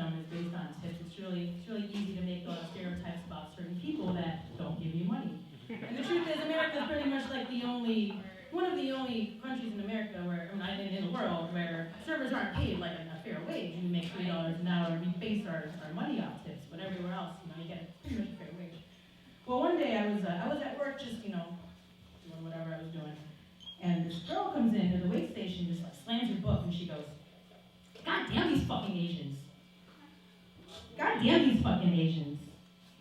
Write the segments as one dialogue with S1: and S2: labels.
S1: racism is based on tips. It's really easy to make stereotypes about certain people that don't give you money. And the truth is, America is pretty much like one of the only countries in America where, in the world, where servers aren't paid like a fair wage. We make $3 an hour, we base our money off tips, but everywhere else, you get pretty much a fair wage. Well, one day I was at work just, doing whatever I was doing, and this girl comes in to the wait station, just like slams her book, and she goes, "God damn these fucking Asians. God damn these fucking Asians."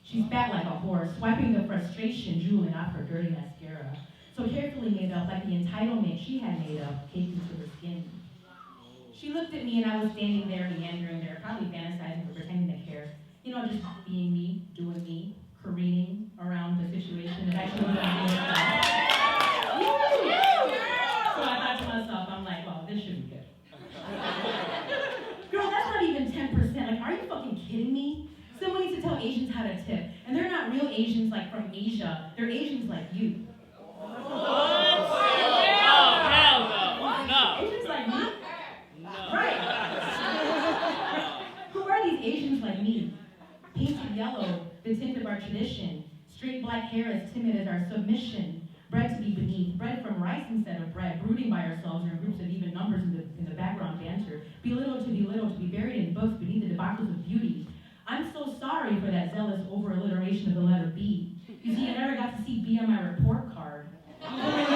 S1: She spat like a horse, wiping the frustration drooling off her dirty mascara, so carefully made up like the entitlement she had made up caked into her skin. She looked at me and I was standing there meandering there, probably fantasizing or pretending to care. Just being me, doing me, careening around the situation that actually was on me. So I thought to myself, I'm like, well, this should be good. Girl, that's not even 10%. Like, are you fucking kidding me? Someone needs to tell Asians how to tip. And they're not real Asians like from Asia. They're Asians like you.
S2: Oh, hell no. No.
S1: Asians like me?
S2: No.
S1: Right. Who are these Asians like me? Painted yellow, the tint of our tradition. Straight black hair as timid as our submission. Bred to be beneath, bred from rice instead of bread, brooding by ourselves in groups of even numbers in the background banter. Belittled, to be buried in books beneath the debacles of beauty. I'm so sorry for that zealous over-alliteration of the letter B. You see, I never got to see B on my report card. Filling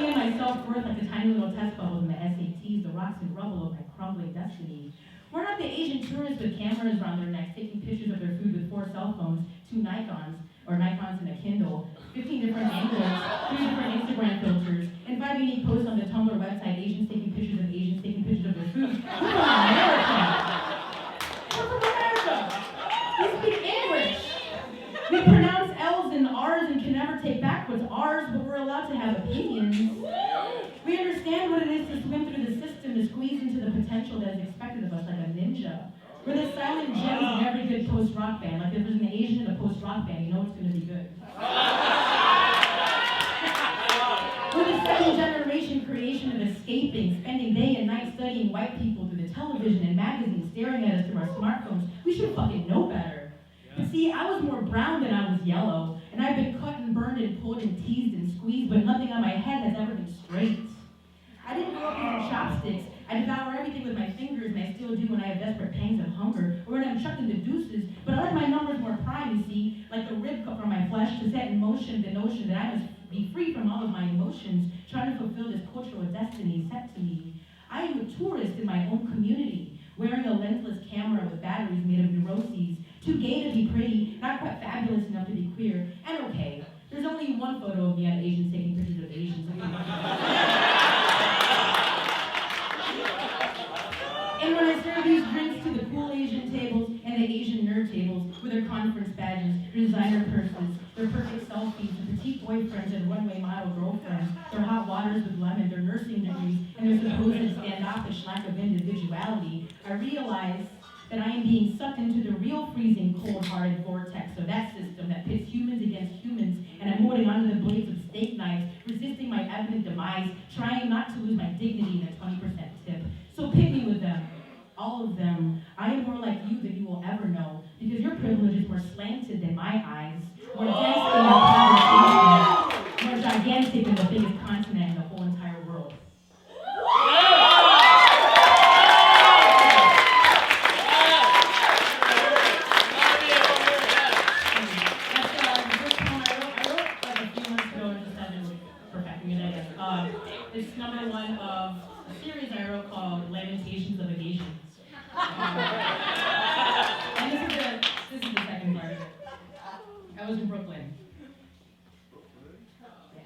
S1: in my self-worth like the tiny little test bubbles in the SATs, the rocks and rubble of my crumbling destiny. We're not the Asian tourists with cameras around their necks taking pictures of their food with 4 cell phones, 2 Nikons and a Kindle, 15 different angles, 3 different Instagram filters, and 5 unique posts on the Tumblr website, Asians taking pictures of their food. We're from America. We're from America. We speak English. We pronounce L's and R's and can never take backwards R's, but we're allowed to have opinions. We understand what it is to swim through the system, to squeeze into the potential that is expected of us like a ninja. We're the silent gems in every good post-rock band. Like if there's an Asian in a post-rock band, you know it's going to be good. We're the second-generation creation of escaping, spending day and night studying white people through the television and magazines, staring at us through our smartphones. We should fucking know better. But see, I was more brown than I was yellow, and I've been cut and burned and pulled and teased and squeezed, but nothing on my head has ever been straight. I didn't grow up using chopsticks. I devour everything with my fingers, and I still do when I have desperate pangs of hunger, or when I'm chucking the deuces, but I like my numbers more prime, you see, like the rib cut from my flesh to set in motion the notion that I must be free from all of my emotions, trying to fulfill this cultural destiny set to me. I am a tourist in my own community, wearing a lensless camera with batteries made of neuroses, too gay to be pretty, not quite fabulous enough to be queer, and okay. There's only one photo of me on Asians taking pictures of Asians. And when I serve these drinks to the cool Asian tables and the Asian nerd tables with their conference badges, their designer purses, their perfect selfies, their petite boyfriends and runway model girlfriends, their hot waters with lemon, their nursing degrees, and their supposed standoffish lack of individuality, I realize that I am being sucked into the real freezing, cold-hearted vortex of that system that pits humans against humans, and I'm holding onto the blades of steak knives, resisting my evident demise, trying not to lose my dignity in a 20% tip. So pick me with them, all of them. I am more like you than you will ever know, because your privilege is more slanted than my eyes, more dense than your conversation, more gigantic than the biggest continent in the whole entire world. It's number 1 of a series I wrote called Lamentations of a Asian. And this is the second part. I was in Brooklyn. Yeah.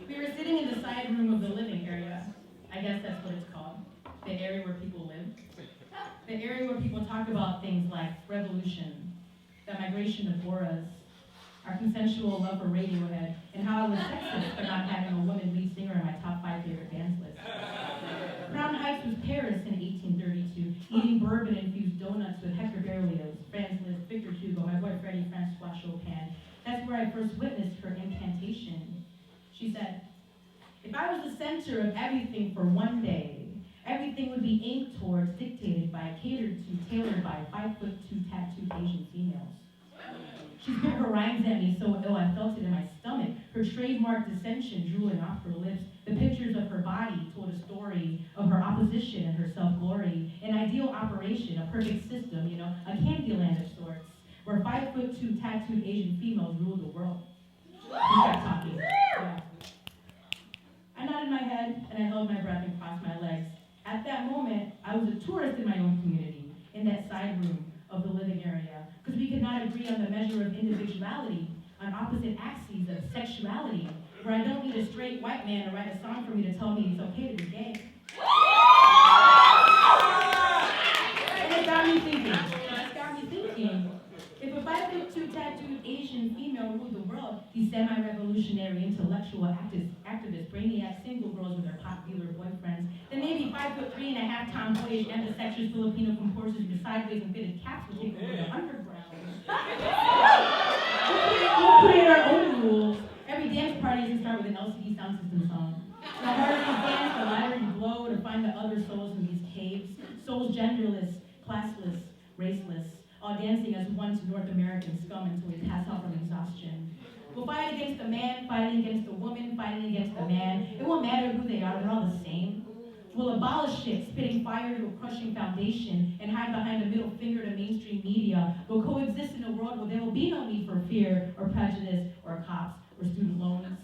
S1: We were sitting in the side room of the living area. I guess that's what it's called. The area where people live. The area where people talk about things like revolution, the migration of auras, our consensual love for Radiohead, and how I was sexist for not having a woman lead singer on my top 5 favorite bands list. Crown Heights was Paris in 1832, eating bourbon-infused donuts with Hector Berlioz, Franz Liszt, Victor Hugo, my boy Freddie, Francois Chopin. That's where I first witnessed her incantation. She said, "If I was the center of everything for one day, every everything would be aimed towards, dictated by, catered to, tailored by 5'2" tattooed Asian females. She spit her rhymes at me so ill I felt it in my stomach. Her trademark dissension drooling off her lips. The pictures of her body told a story of her opposition and her self-glory. An ideal operation, a perfect system, a candy land of sorts, where 5'2" tattooed Asian females ruled the world. He kept talking. Yeah. I nodded my head and I held my breath and crossed my legs. At that moment, I was a tourist in my own community, in that side room of the living area, because we could not agree on the measure of individuality, on opposite axes of sexuality, where I don't need a straight white man to write a song for me to tell me it's okay to be gay. And it got me thinking, if a 5'2" tattooed Asian female ruled the world, these semi-revolutionary intellectual activists, brainiac single girls with their pot dealer boyfriends, then maybe 5'3.5" tomboyish ambidextrous Filipino composers with sideways and fitted caps will take over the underground. We'll create our own rules. Every dance party doesn't start with an LCD sound system song. The harder you dance, the louder you blow to find the other souls in these caves. Souls genderless, classless, raceless, all dancing as one to North American scum until we pass out from exhaustion. We'll fight against the man, fighting against the woman, fighting against the man. It won't matter who they are, they're all the same. We'll abolish it, spitting fire to a crushing foundation, and hide behind a middle finger to mainstream media. We'll coexist in a world where there will be no need for fear, or prejudice, or cops, or student loans.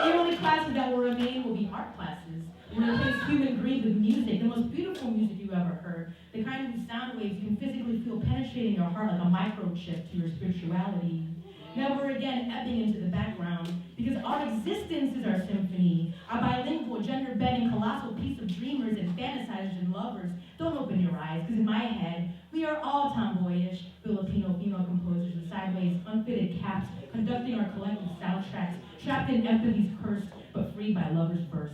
S1: The only classes that will remain will be art classes. We'll replace human greed with music, the most beautiful music you've ever heard. The kind whose sound waves you can physically feel penetrating your heart like a microchip to your spirituality. Never again ebbing into the background, because our existence is our symphony. Our bilingual, gender-bending, colossal piece of dreamers and fantasizers and lovers. Don't open your eyes, because in my head, we are all tomboyish Filipino female composers with sideways, unfitted caps, conducting our collective soundtracks, trapped in empathy's curse, but freed by lover's verse.